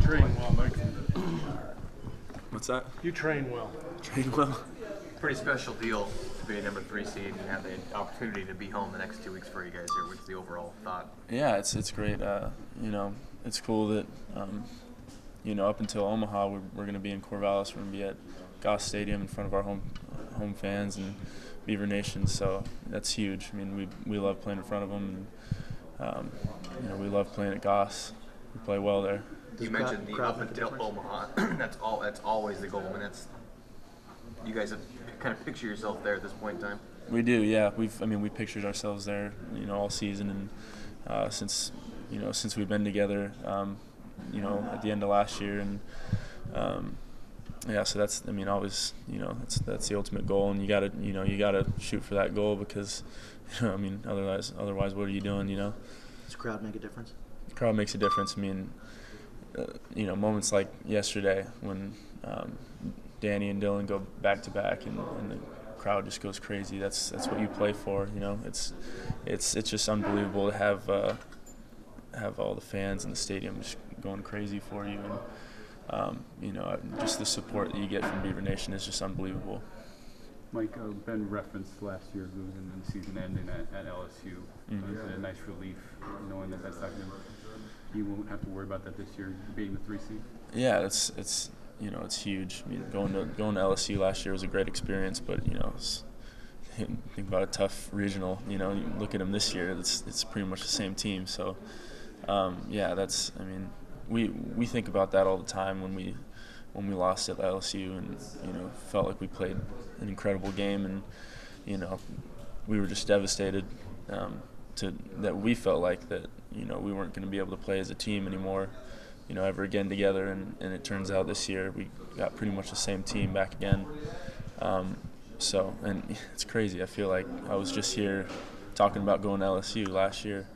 train well, Mike. What's that? You train well. Train well. Pretty special deal to be a number 3 seed and have the opportunity to be home the next 2 weeks for you guys here. What's the overall thought? Yeah, it's great. It's cool that up until Omaha, we're going to be in Corvallis. We're going to be at Goss Stadium in front of our home fans and Beaver Nation. So that's huge. I mean, we love playing in front of them, and we love playing at Goss. We play well there. You mentioned the up until Omaha. That's always the goal. I mean, that's you guys have kind of picture yourself there at this point in time. We do, yeah. We pictured ourselves there, all season, and since we've been together, at the end of last year, and so that's always that's the ultimate goal, and you gotta shoot for that goal because otherwise what are you doing? Does the crowd make a difference? The crowd makes a difference. Moments like yesterday when Danny and Dylan go back to back and the crowd just goes crazy. That's what you play for. It's just unbelievable to have all the fans in the stadium just going crazy for you, and just the support that you get from Beaver Nation is just unbelievable. Mike, Ben referenced last year losing and the season ending at LSU. Mm-hmm. It's a nice relief knowing that that's not going to. You won't have to worry about that this year, being the 3 seed. Yeah, it's huge. Going to LSU last year was a great experience, but think about a tough regional. You look at them this year; it's pretty much the same team. So, we think about that all the time when we lost at LSU, and felt like we played an incredible game, and we were just devastated that we felt like that we weren't going to be able to play as a team anymore. Ever again together, and it turns out this year we got pretty much the same team back again. And it's crazy. I feel like I was just here talking about going to LSU last year.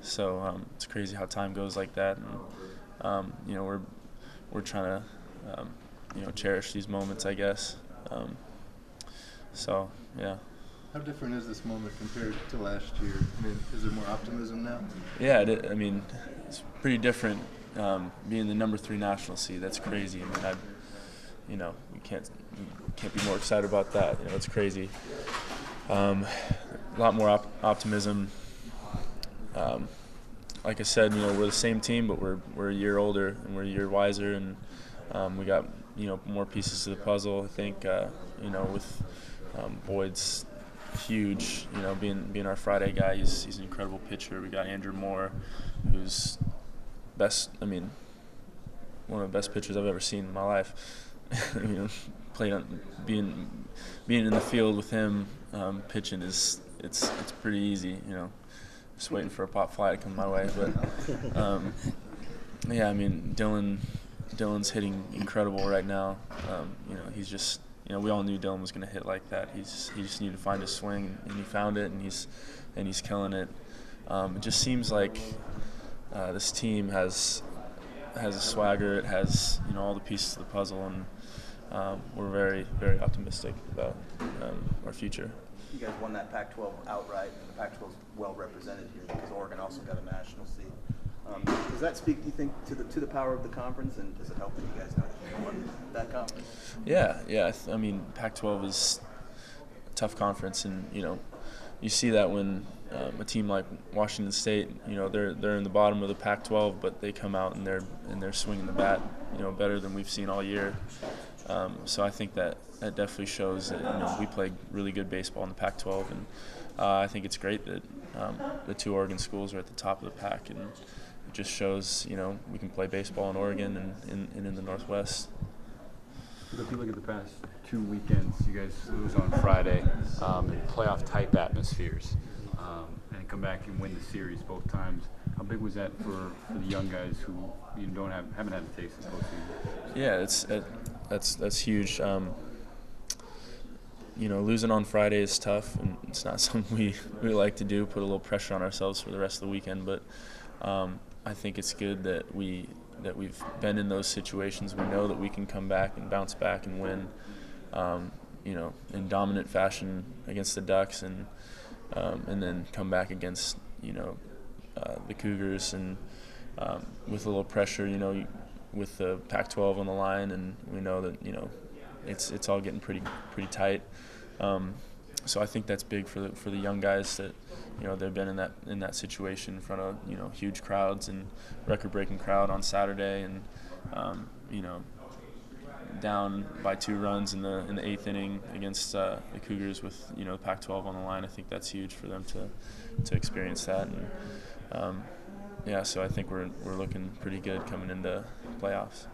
So it's crazy how time goes like that. And we're trying to cherish these moments, I guess. Yeah. How different is this moment compared to last year? Is there more optimism now? Yeah, it's pretty different. Being the number 3 national seed, that's crazy. We can't be more excited about that. It's crazy. A lot more optimism. Like I said, we're the same team, but we're a year older and we're a year wiser, and we got more pieces to the puzzle. I think with Boyd's huge. Being our Friday guy, he's an incredible pitcher. We got Andrew Moore, who's one of the best pitchers I've ever seen in my life. Playing on being in the field with him, pitching it's pretty easy. Just waiting for a pop fly to come my way. But Dylan's hitting incredible right now. He's just we all knew Dylan was going to hit like that. He just needed to find his swing, and he found it, and he's killing it. It just seems like this team has a swagger. It has all the pieces of the puzzle, and we're very, very optimistic about our future. You guys won that Pac-12 outright, and the Pac-12 is well represented here because Oregon also got a national seed. Does that speak, do you think, to the power of the conference, and does it help that you guys know that you won that conference? Yeah. Pac-12 is a tough conference, and you see that when a team like Washington State, they're in the bottom of the Pac-12, but they come out and they're swinging the bat, better than we've seen all year. So I think that definitely shows that we play really good baseball in the Pac-12, and I think it's great that the 2 Oregon schools are at the top of the pack, and it just shows we can play baseball in Oregon and in the Northwest. If you look at the past 2 weekends, you guys lose on Friday in playoff-type atmospheres, and come back and win the series both times. How big was that for the young guys who haven't had the taste this postseason? Yeah, that's huge. Losing on Friday is tough, and it's not something we like to do. Put a little pressure on ourselves for the rest of the weekend, but I think it's good that we've been in those situations. We know that we can come back and bounce back and win, in dominant fashion against the Ducks, and then come back against the Cougars, and with a little pressure. with the Pac-12 on the line, and we know that it's all getting pretty tight. So I think that's big for the young guys that they've been in that situation in front of huge crowds and record-breaking crowd on Saturday, and down by 2 runs in the 8th inning against the Cougars with the Pac-12 on the line. I think that's huge for them to experience that, and so I think we're looking pretty good coming into playoffs.